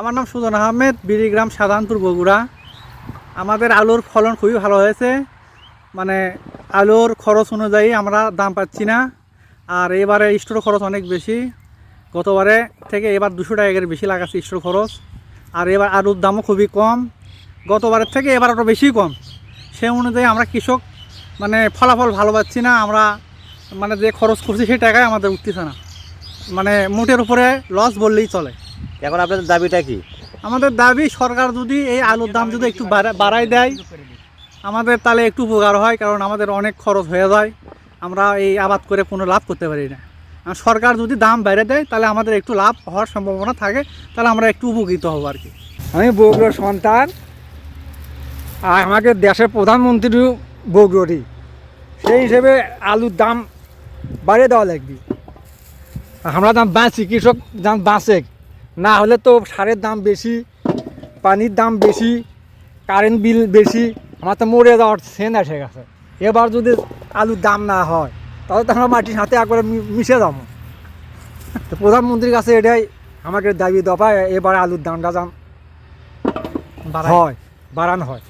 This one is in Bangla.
আমার নাম সুজন আহমেদ, বিড়িগ্রাম সাধারণপুর বগুড়া। আমাদের আলুর ফলন খুবই ভালো হয়েছে। মানে আলুর খরচ অনুযায়ী আমরা দাম পাচ্ছি না। আর এবারে স্টোর খরচ অনেক বেশি। গতবারে থেকে এবার 200 টাকা বেশি লাগাচ্ছে স্টোর খরচ। আর এবার আলুর দামও খুবই কম, গতবারের থেকে এবার আরও বেশি কম। সেই অনুযায়ী আমরা কৃষক মানে ফলাফল ভালো পাচ্ছি না। আমরা মানে যে খরচ করছি সেই টাকায় আমাদের উঠতেছে না, মানে মোটের উপরে লস বললেই চলে। এখন আপনাদের দাবিটা কি? আমাদের দাবি সরকার যদি এই আলুর দাম যদি একটু বাড়ায় দেয় আমাদের তাহলে একটু উপকার হয়, কারণ আমাদের অনেক খরচ হয়ে যায়, আমরা এই আবাদ করে কোনো লাভ করতে পারি না। আর সরকার যদি দাম বেড়ে দেয় তাহলে আমাদের একটু লাভ হওয়ার সম্ভাবনা থাকে, তাহলে আমরা একটু উপকৃত হব আর কি। আমি বগুড়ার সন্তান, আর আমাকে দেশের প্রধানমন্ত্রী বগুড়ি, সেই হিসেবে আলুর দাম বাড়িয়ে দেওয়া লাগবে। আমরা দাম বাঁচি, কৃষক দাম বাঁচে, না হলে তো সারের দাম বেশি, পানির দাম বেশি, কারেন্ট বিল বেশি, আমার তো মরে যাওয়ার সেন এসে গেছে। এবার যদি আলুর দাম না হয় তাহলে তো আমরা মাটির সাথে একবারে মিশে যাবো। তো প্রধানমন্ত্রীর কাছে এটাই আমাকে দাবি দফা, এবার আলুর দামটা যেন হয়, বাড়ানো হয়।